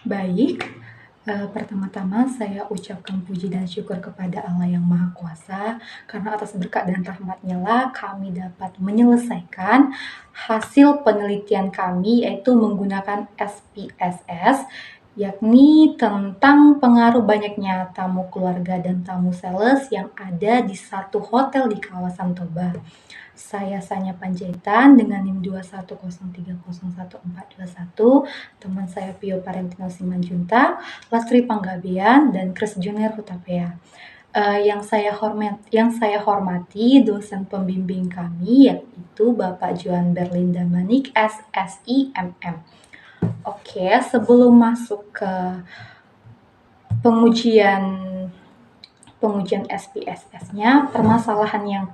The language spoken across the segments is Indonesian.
Baik, pertama-tama saya ucapkan puji dan syukur kepada Allah yang Maha Kuasa, karena atas berkat dan rahmat-Nya lah kami dapat menyelesaikan hasil penelitian kami, yaitu menggunakan SPSS, yakni tentang pengaruh banyaknya tamu keluarga dan tamu sales yang ada di satu hotel di kawasan Toba. Saya Sanya Panjaitan dengan NIM 210301421, teman saya Pio Parentino Simanjunta, Lastri Panggabean, dan Kris Junior Hutapea. Yang saya hormati dosen pembimbing kami, yaitu Bapak Johan Berlinda Manik, SSIMM. Oke, sebelum masuk ke pengujian SPSS-nya, permasalahan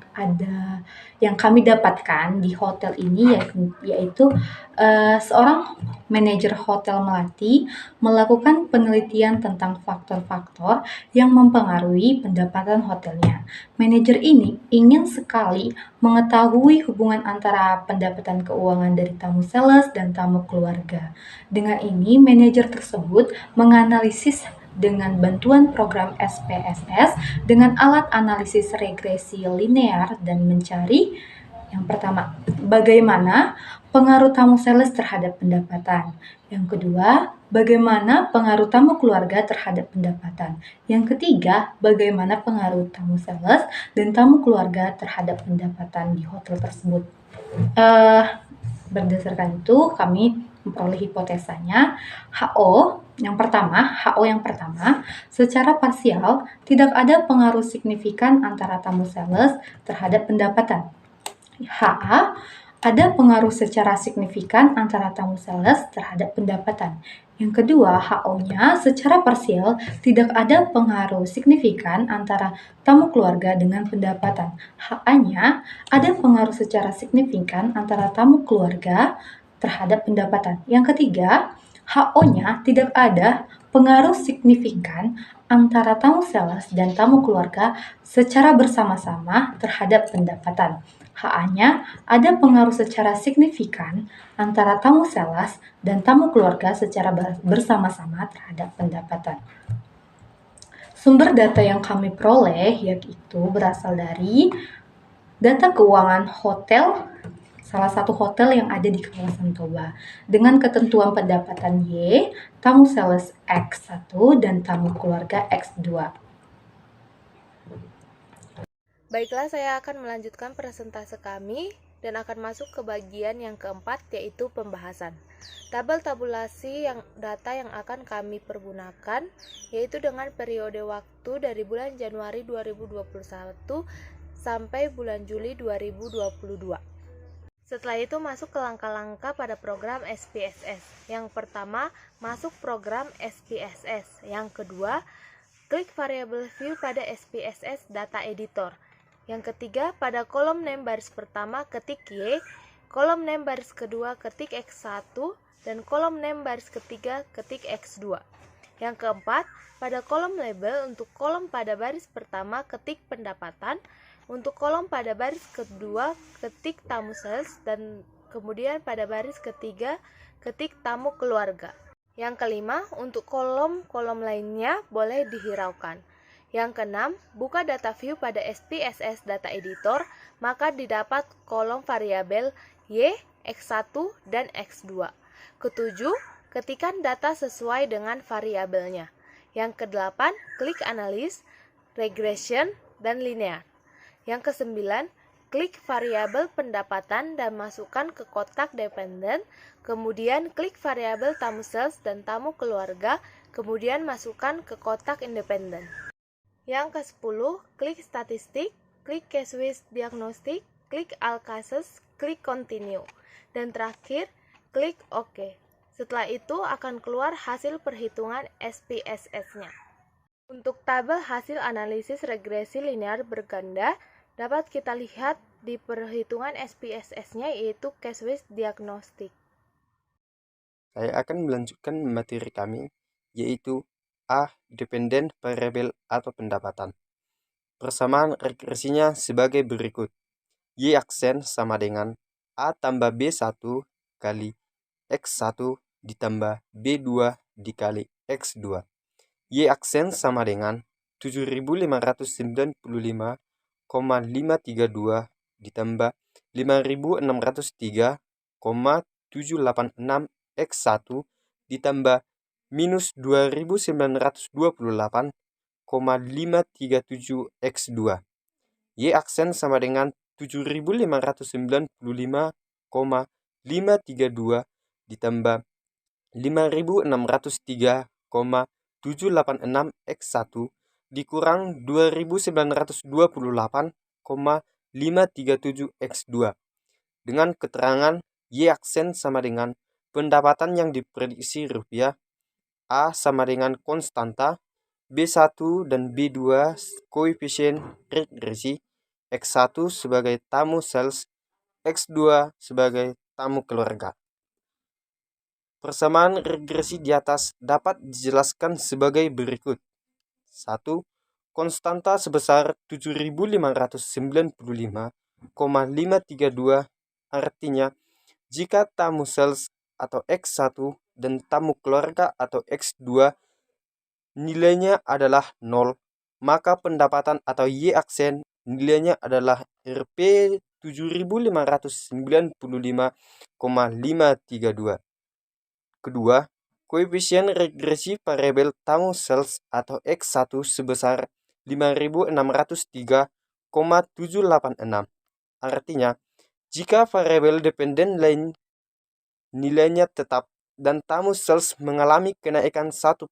yang kami dapatkan di hotel ini yaitu seorang manajer hotel Melati melakukan penelitian tentang faktor-faktor yang mempengaruhi pendapatan hotelnya. Manajer ini ingin sekali mengetahui hubungan antara pendapatan keuangan dari tamu sales dan tamu keluarga. Dengan ini, manajer tersebut menganalisis dengan bantuan program SPSS dengan alat analisis regresi linear dan mencari yang pertama, bagaimana pengaruh tamu sales terhadap pendapatan. Yang kedua, bagaimana pengaruh tamu keluarga terhadap pendapatan. Yang ketiga, bagaimana pengaruh tamu sales dan tamu keluarga terhadap pendapatan di hotel tersebut. Berdasarkan itu, kami memperoleh hipotesanya HO yang pertama, secara parsial tidak ada pengaruh signifikan antara tamu sales terhadap pendapatan. HA, ada pengaruh secara signifikan antara tamu sales terhadap pendapatan. Yang kedua, HO-nya secara parsial tidak ada pengaruh signifikan antara tamu keluarga dengan pendapatan. HA-nya ada pengaruh secara signifikan antara tamu keluarga terhadap pendapatan. Yang ketiga, HO-nya tidak ada pengaruh signifikan antara tamu sales dan tamu keluarga secara bersama-sama terhadap pendapatan. HA-nya ada pengaruh secara signifikan antara tamu sales dan tamu keluarga secara bersama-sama terhadap pendapatan. Sumber data yang kami peroleh yaitu berasal dari data keuangan hotel, salah satu hotel yang ada di kawasan Toba, dengan ketentuan pendapatan Y, tamu sales X1 dan tamu keluarga X2. Baiklah, saya akan melanjutkan presentase kami dan akan masuk ke bagian yang keempat, yaitu pembahasan. Tabel tabulasi data yang akan kami pergunakan yaitu dengan periode waktu dari bulan Januari 2021 sampai bulan Juli 2022. Setelah itu masuk ke langkah-langkah pada program SPSS. Yang pertama, masuk program SPSS. Yang kedua, klik variable view pada SPSS data editor. Yang ketiga, pada kolom name baris pertama ketik Y, kolom name baris kedua ketik X1, dan kolom name baris ketiga ketik X2. Yang keempat, pada kolom label untuk kolom pada baris pertama ketik pendapatan, untuk kolom pada baris kedua ketik tamu sales, dan kemudian pada baris ketiga ketik tamu keluarga. Yang kelima, untuk kolom-kolom lainnya boleh dihiraukan. Yang keenam, buka data view pada SPSS data editor, maka didapat kolom variabel Y, X1, dan X2. Ketujuh, ketikkan data sesuai dengan variabelnya. Yang kedelapan, klik analis, regression, dan linear. Yang kesembilan, klik variabel pendapatan dan masukkan ke kotak dependen, kemudian klik variabel tamu sales dan tamu keluarga, kemudian masukkan ke kotak independen. Yang ke-10, klik statistik, klik case-based diagnostic, klik all cases, klik continue. Dan terakhir, klik OK. Setelah itu akan keluar hasil perhitungan SPSS-nya. Untuk tabel hasil analisis regresi linear berganda, dapat kita lihat di perhitungan SPSS-nya yaitu case-based diagnostic. Saya akan melanjutkan materi kami, yaitu A. Dependent variable atau pendapatan. Persamaan regresinya sebagai berikut. Y aksen sama dengan A tambah B1 kali X1 ditambah B2 dikali X2. Y aksen sama dengan 7.595,532 ditambah 5.603,786 X1 ditambah minus 2.928,537 X2. Y aksen sama dengan 7.595,532 ditambah 5.603,786 X1 dikurang 2.928,537 X2. Dengan keterangan Y aksen sama dengan pendapatan yang diprediksi rupiah, A sama dengan konstanta, B1 dan B2 koefisien regresi, X1 sebagai tamu sales, X2 sebagai tamu keluarga. Persamaan regresi di atas dapat dijelaskan sebagai berikut. 1. Konstanta sebesar 7.595,532 artinya jika tamu sales atau X1 dan tamu keluarga atau X2 nilainya adalah 0, maka pendapatan atau Y aksen nilainya adalah Rp 7.595,532. Kedua, koefisien regresi variabel tamu sales atau X1 sebesar 5.603,786. Artinya, jika variabel dependen lain nilainya tetap dan tamu sales mengalami kenaikan 1%,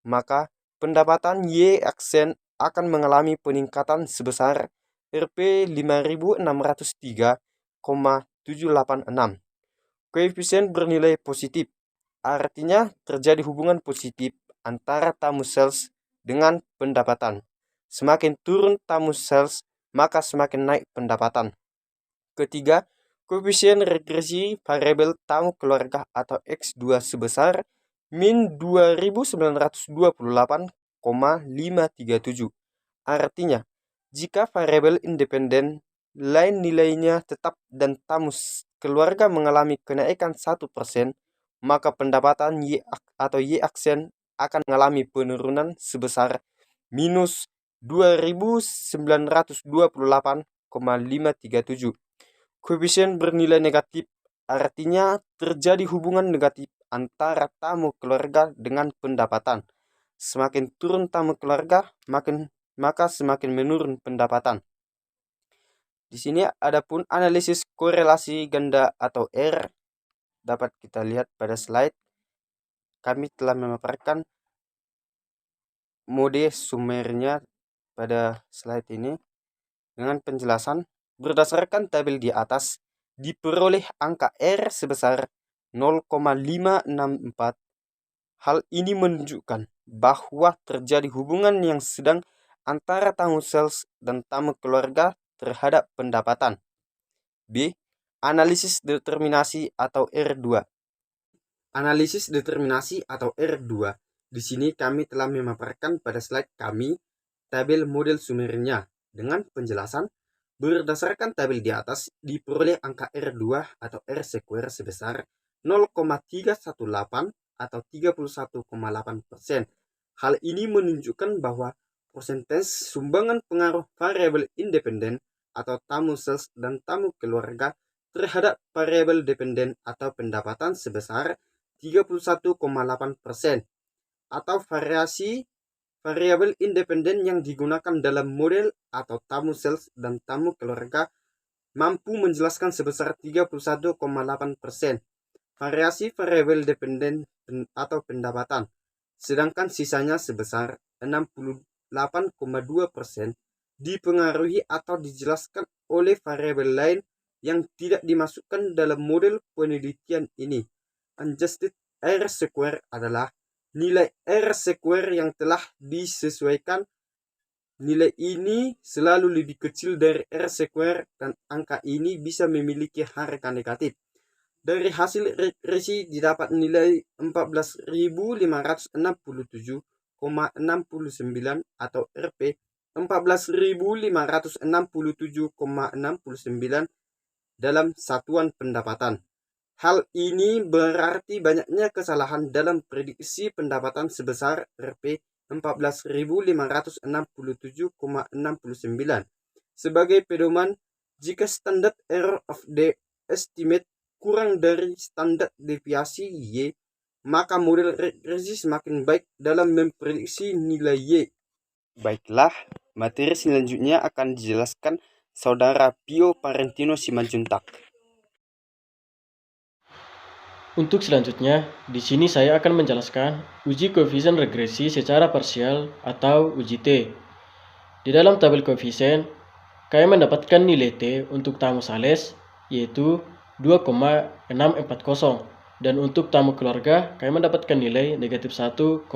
maka pendapatan Y aksen akan mengalami peningkatan sebesar Rp 5.603,786. Koefisien bernilai positif, artinya terjadi hubungan positif antara tamu sales dengan pendapatan. Semakin turun tamu sales, maka semakin naik pendapatan. Ketiga, koefisien regresi variabel tamu keluarga atau X2 sebesar min 2.928,537. Artinya, jika variabel independen lain nilainya tetap dan tamu keluarga mengalami kenaikan 1%, maka pendapatan Y atau Y aksen akan mengalami penurunan sebesar minus 2.928,537. Koefisien bernilai negatif, artinya terjadi hubungan negatif antara tamu keluarga dengan pendapatan. Semakin turun tamu keluarga, maka semakin menurun pendapatan. Di sini adapun analisis korelasi ganda atau R dapat kita lihat pada slide. Kami telah memaparkan mode sumernya pada slide ini dengan penjelasan berdasarkan tabel di atas diperoleh angka R sebesar 0,564. Hal ini menunjukkan bahwa terjadi hubungan yang sedang antara tamu sales dan tamu keluarga terhadap pendapatan. B. Analisis determinasi atau R2. Analisis determinasi atau R2. Di sini kami telah memaparkan pada slide kami tabel model sumernya dengan penjelasan berdasarkan tabel di atas diperoleh angka R2 atau R square sebesar 0,318 atau 31,8%. Hal ini menunjukkan bahwa persentase sumbangan pengaruh variabel independen atau tamu sales dan tamu keluarga terhadap variabel dependen atau pendapatan sebesar 31,8%, atau variasi variabel independen yang digunakan dalam model atau tamu sales dan tamu keluarga mampu menjelaskan sebesar 31,8%. Variasi variabel dependen atau pendapatan, sedangkan sisanya sebesar 68,2% dipengaruhi atau dijelaskan oleh variabel lain yang tidak dimasukkan dalam model penelitian ini. Adjusted R square adalah nilai R square yang telah disesuaikan. Nilai ini selalu lebih kecil dari R square dan angka ini bisa memiliki harga negatif. Dari hasil regresi didapat nilai 14.567,69 atau Rp 14.567,69 dalam satuan pendapatan. Hal ini berarti banyaknya kesalahan dalam prediksi pendapatan sebesar Rp 14.567,69. Sebagai pedoman, jika standard error of the estimate kurang dari standar deviasi Y, maka model regresi semakin baik dalam memprediksi nilai Y. Baiklah, materi selanjutnya akan dijelaskan Saudara Pio Parentino Simanjuntak. Untuk selanjutnya, di sini saya akan menjelaskan uji koefisien regresi secara parsial atau uji T. Di dalam tabel koefisien, kami mendapatkan nilai T untuk tamu Sales yaitu 2,640 dan untuk tamu keluarga kami mendapatkan nilai negatif 1,083.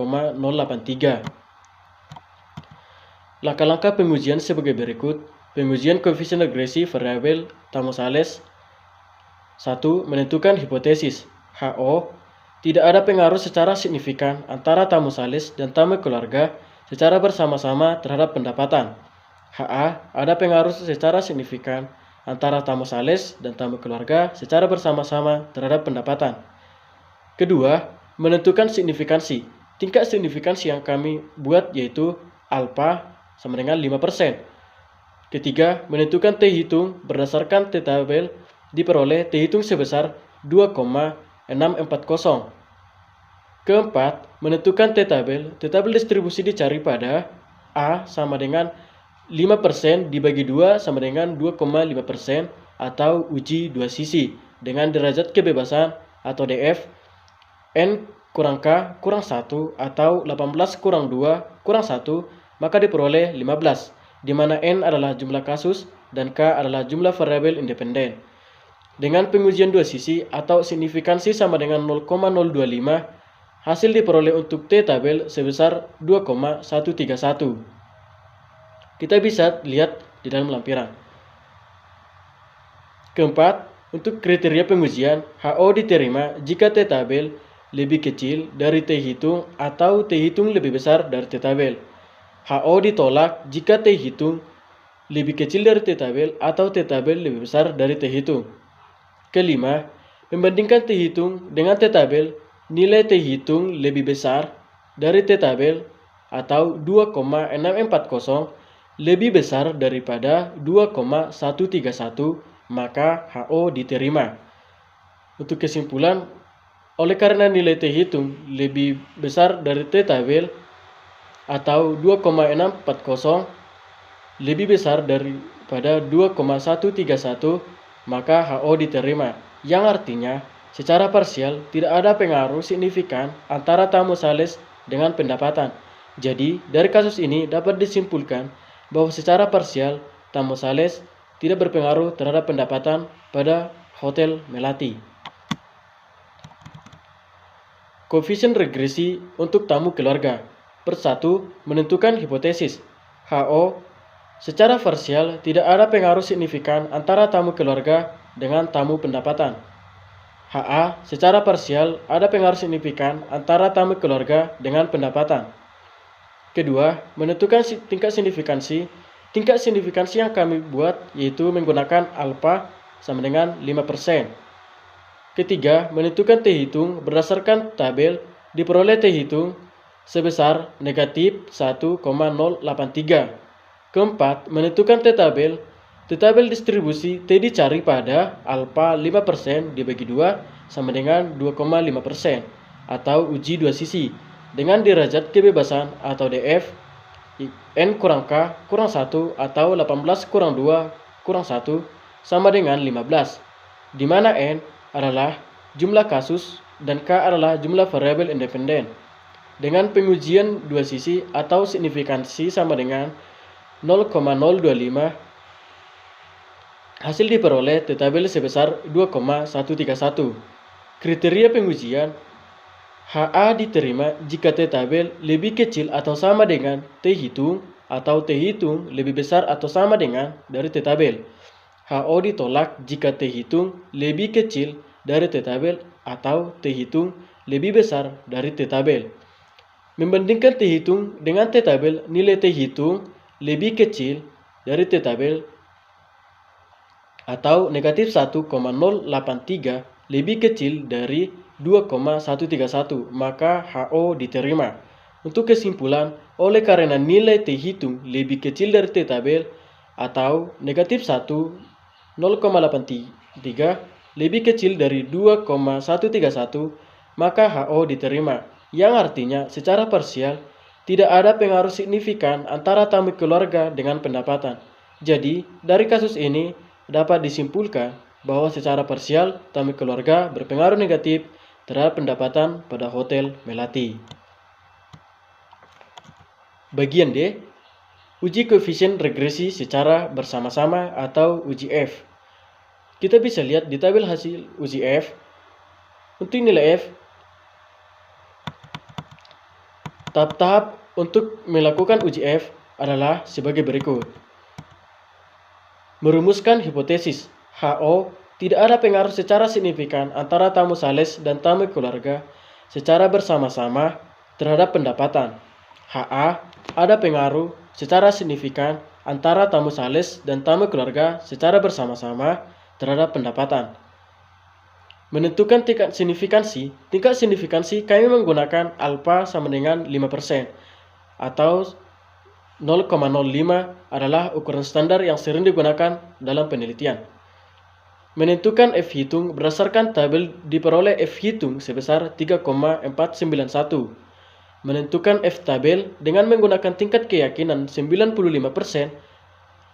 Langkah-langkah pengujian sebagai berikut. Pengujian koefisien regresi variabel tamu Sales. 1. Menentukan hipotesis. HO, tidak ada pengaruh secara signifikan antara tamu Sales dan tamu keluarga secara bersama-sama terhadap pendapatan. HA, ada pengaruh secara signifikan antara tamu Sales dan tamu keluarga secara bersama-sama terhadap pendapatan. Kedua, menentukan signifikansi. Tingkat signifikansi yang kami buat yaitu alfa sama dengan 5%. Ketiga, menentukan T hitung berdasarkan T tabel diperoleh T hitung sebesar 2,640. Keempat, menentukan T tabel distribusi dicari pada A sama dengan 5% dibagi 2 sama dengan 2,5% atau uji dua sisi dengan derajat kebebasan atau DF N kurang K kurang 1 atau 18 kurang 2 kurang 1 maka diperoleh 15, di mana N adalah jumlah kasus dan K adalah jumlah variabel independen. Dengan pengujian dua sisi atau signifikansi sama dengan 0,025, hasil diperoleh untuk T tabel sebesar 2,131. Kita bisa lihat di dalam lampiran. Keempat, untuk kriteria pengujian, HO diterima jika T tabel lebih kecil dari T hitung atau T hitung lebih besar dari T tabel. HO ditolak jika T hitung lebih kecil dari T tabel atau T tabel lebih besar dari T hitung. Kelima, membandingkan T hitung dengan T tabel, nilai T hitung lebih besar dari T tabel atau 2,640 lebih besar daripada 2,131, maka HO diterima. Untuk kesimpulan, oleh karena nilai T hitung lebih besar dari T tabel atau 2,640 lebih besar daripada 2,131, maka HO diterima, yang artinya secara parsial tidak ada pengaruh signifikan antara tamu Sales dengan pendapatan. Jadi, dari kasus ini dapat disimpulkan bahwa secara parsial tamu Sales tidak berpengaruh terhadap pendapatan pada Hotel Melati. Koefisien regresi untuk tamu keluarga. Persatu, menentukan hipotesis. HO, secara parsial tidak ada pengaruh signifikan antara tamu keluarga dengan tamu pendapatan. HA, secara parsial ada pengaruh signifikan antara tamu keluarga dengan pendapatan. Kedua, menentukan tingkat signifikansi. Tingkat signifikansi yang kami buat yaitu menggunakan alfa sama dengan 5%. Ketiga, menentukan T hitung berdasarkan tabel diperoleh T hitung sebesar negatif 1,083. Keempat, menentukan T tabel distribusi T dicari pada alfa 5% dibagi 2 sama dengan 2,5% atau uji dua sisi dengan derajat kebebasan atau DF N kurang K kurang 1 atau 18 kurang 2 kurang 1 sama dengan 15, di mana N adalah jumlah kasus dan K adalah jumlah variabel independen. Dengan pengujian dua sisi atau signifikansi sama dengan 0,025, hasil diperoleh T tabel sebesar 2,131. Kriteria pengujian, HA diterima jika T tabel lebih kecil atau sama dengan T hitung atau T hitung lebih besar atau sama dengan dari T tabel. HO ditolak jika T hitung lebih kecil dari T tabel atau T hitung lebih besar dari T tabel. Membandingkan T hitung dengan T tabel, nilai T hitung lebih kecil dari T tabel atau negatif 1,083 lebih kecil dari 2,131, maka HO diterima. Untuk kesimpulan, oleh karena nilai T hitung lebih kecil dari T tabel atau negatif 1, 0,83 lebih kecil dari 2,131, maka HO diterima, yang artinya secara parsial tidak ada pengaruh signifikan antara tamu keluarga dengan pendapatan. Jadi, dari kasus ini dapat disimpulkan bahwa secara parsial tamu keluarga berpengaruh negatif terhadap pendapatan pada Hotel Melati. Bagian D, uji koefisien regresi secara bersama-sama atau uji F. Kita bisa lihat di tabel hasil uji F. Untuk nilai F, tahap-tahap untuk melakukan uji F adalah sebagai berikut. Merumuskan hipotesis HO, tidak ada pengaruh secara signifikan antara tamu sales dan tamu keluarga secara bersama-sama terhadap pendapatan. HA, ada pengaruh secara signifikan antara tamu sales dan tamu keluarga secara bersama-sama terhadap pendapatan. Menentukan tingkat signifikansi kami menggunakan alfa sama dengan 5% atau 0,05 adalah ukuran standar yang sering digunakan dalam penelitian. Menentukan F hitung berdasarkan tabel diperoleh F hitung sebesar 3,491. Menentukan F tabel dengan menggunakan tingkat keyakinan 95%,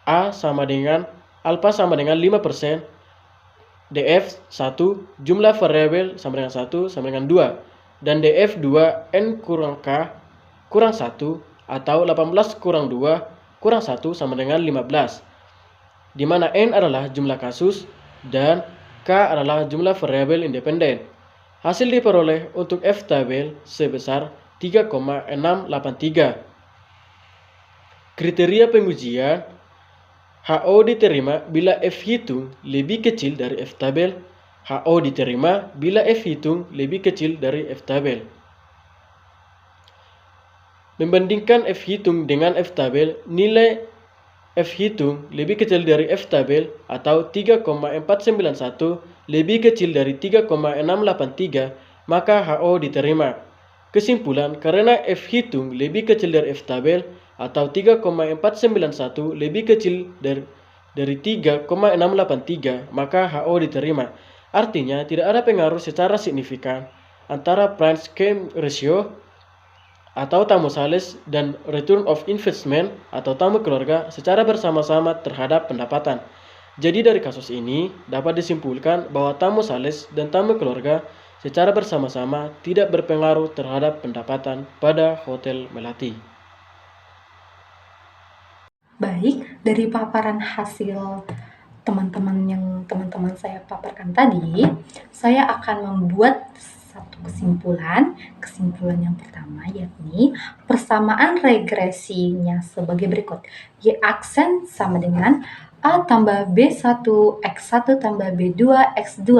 A sama dengan alfa sama dengan 5%, DF 1 jumlah variabel sama dengan 1 sama dengan 2, dan DF 2 N kurang K kurang 1 atau 18 kurang 2 kurang 1 sama dengan 15, di mana N adalah jumlah kasus dan K adalah jumlah variabel independen. Hasil diperoleh untuk F tabel sebesar 3,683. Kriteria pengujian: HO diterima bila F hitung lebih kecil dari F tabel. HO diterima bila F hitung lebih kecil dari F tabel. Membandingkan F hitung dengan F tabel, nilai F hitung lebih kecil dari F tabel atau 3,491 lebih kecil dari 3,683, maka HO diterima. Kesimpulan, karena F hitung lebih kecil dari F tabel atau 3,491 lebih kecil dari 3,683, maka HO diterima. Artinya, tidak ada pengaruh secara signifikan antara price claim ratio atau tamu sales dan return of investment atau tamu keluarga secara bersama-sama terhadap pendapatan. Jadi dari kasus ini dapat disimpulkan bahwa tamu sales dan tamu keluarga secara bersama-sama tidak berpengaruh terhadap pendapatan pada Hotel Melati. Baik, dari paparan hasil teman-teman saya paparkan tadi, saya akan membuat satu kesimpulan. Kesimpulan yang pertama yakni persamaan regresinya sebagai berikut. Y aksen sama dengan A tambah B1 X1 tambah B2 X2.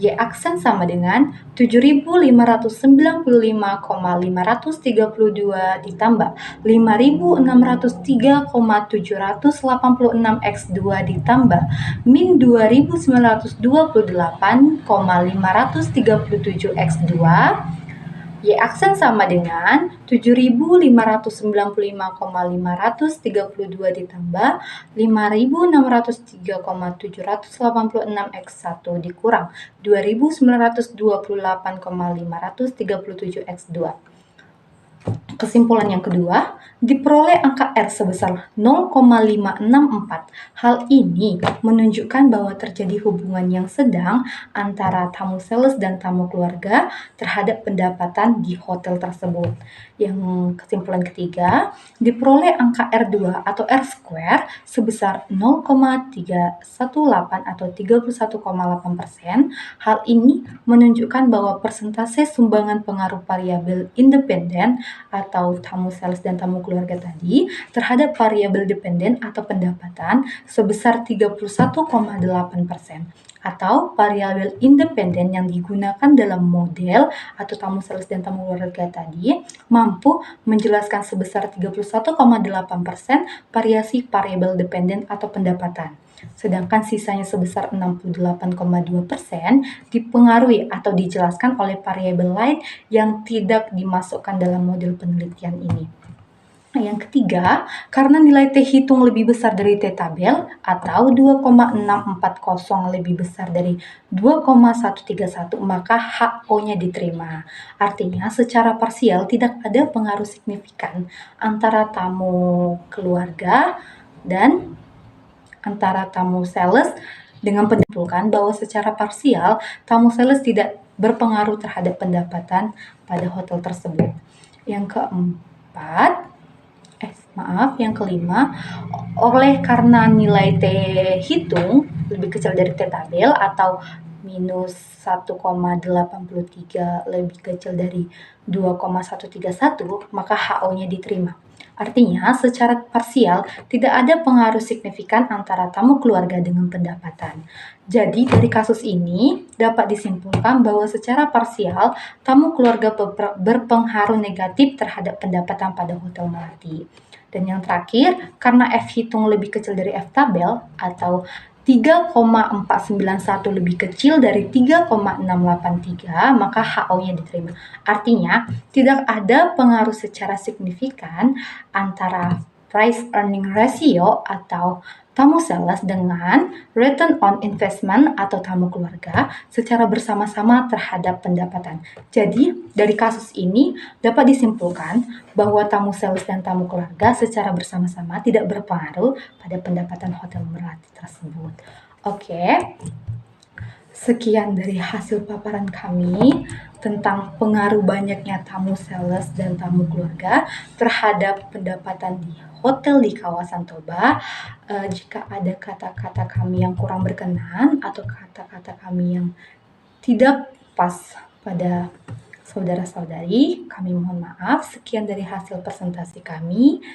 Y aksen sama dengan 7.595,532 ditambah 5.603,786 X2 ditambah min 2.928,537 X2. Y aksen sama dengan 7.595,532 ditambah 5.603,786 X1 dikurang 2.928,537 X2. Kesimpulan yang kedua, diperoleh angka R sebesar 0,564. Hal ini menunjukkan bahwa terjadi hubungan yang sedang antara tamu sales dan tamu keluarga terhadap pendapatan di hotel tersebut. Yang kesimpulan ketiga, diperoleh angka R2 atau R square sebesar 0,318 atau 31,8%. Hal ini menunjukkan bahwa persentase sumbangan pengaruh variabel independen atau tamu sales dan tamu keluarga tadi terhadap variabel dependen atau pendapatan sebesar 31,8%. Atau variabel independen yang digunakan dalam model atau tamu sales dan tamu keluarga tadi mampu menjelaskan sebesar 31,8% variasi variabel dependen atau pendapatan. sedangkan sisanya sebesar 68,2% dipengaruhi atau dijelaskan oleh variabel lain yang tidak dimasukkan dalam model penelitian ini. Yang ketiga, karena nilai T hitung lebih besar dari T tabel atau 2,640 lebih besar dari 2,131, maka HO-nya diterima. Artinya, secara parsial tidak ada pengaruh signifikan antara tamu keluarga dan antara tamu sales dengan penyimpulkan bahwa secara parsial tamu sales tidak berpengaruh terhadap pendapatan pada hotel tersebut. Yang kelima, oleh karena nilai T hitung lebih kecil dari T tabel atau minus 1,83 lebih kecil dari 2,131, maka HO-nya diterima. Artinya, secara parsial tidak ada pengaruh signifikan antara tamu keluarga dengan pendapatan. Jadi, dari kasus ini dapat disimpulkan bahwa secara parsial tamu keluarga berpengaruh negatif terhadap pendapatan pada Hotel Melati. Dan yang terakhir, karena F hitung lebih kecil dari F tabel atau 3,491 lebih kecil dari 3,683, maka HO-nya diterima. Artinya, tidak ada pengaruh secara signifikan antara price earning ratio atau tamu sales dengan return on investment atau tamu keluarga secara bersama-sama terhadap pendapatan. Jadi, dari kasus ini dapat disimpulkan bahwa tamu sales dan tamu keluarga secara bersama-sama tidak berpengaruh pada pendapatan Hotel Melati tersebut. Oke. Sekian dari hasil paparan kami tentang pengaruh banyaknya tamu sales dan tamu keluarga terhadap pendapatan di hotel di kawasan Toba. Jika ada kata-kata kami yang kurang berkenan atau kata-kata kami yang tidak pas pada saudara-saudari, kami mohon maaf. Sekian dari hasil presentasi kami.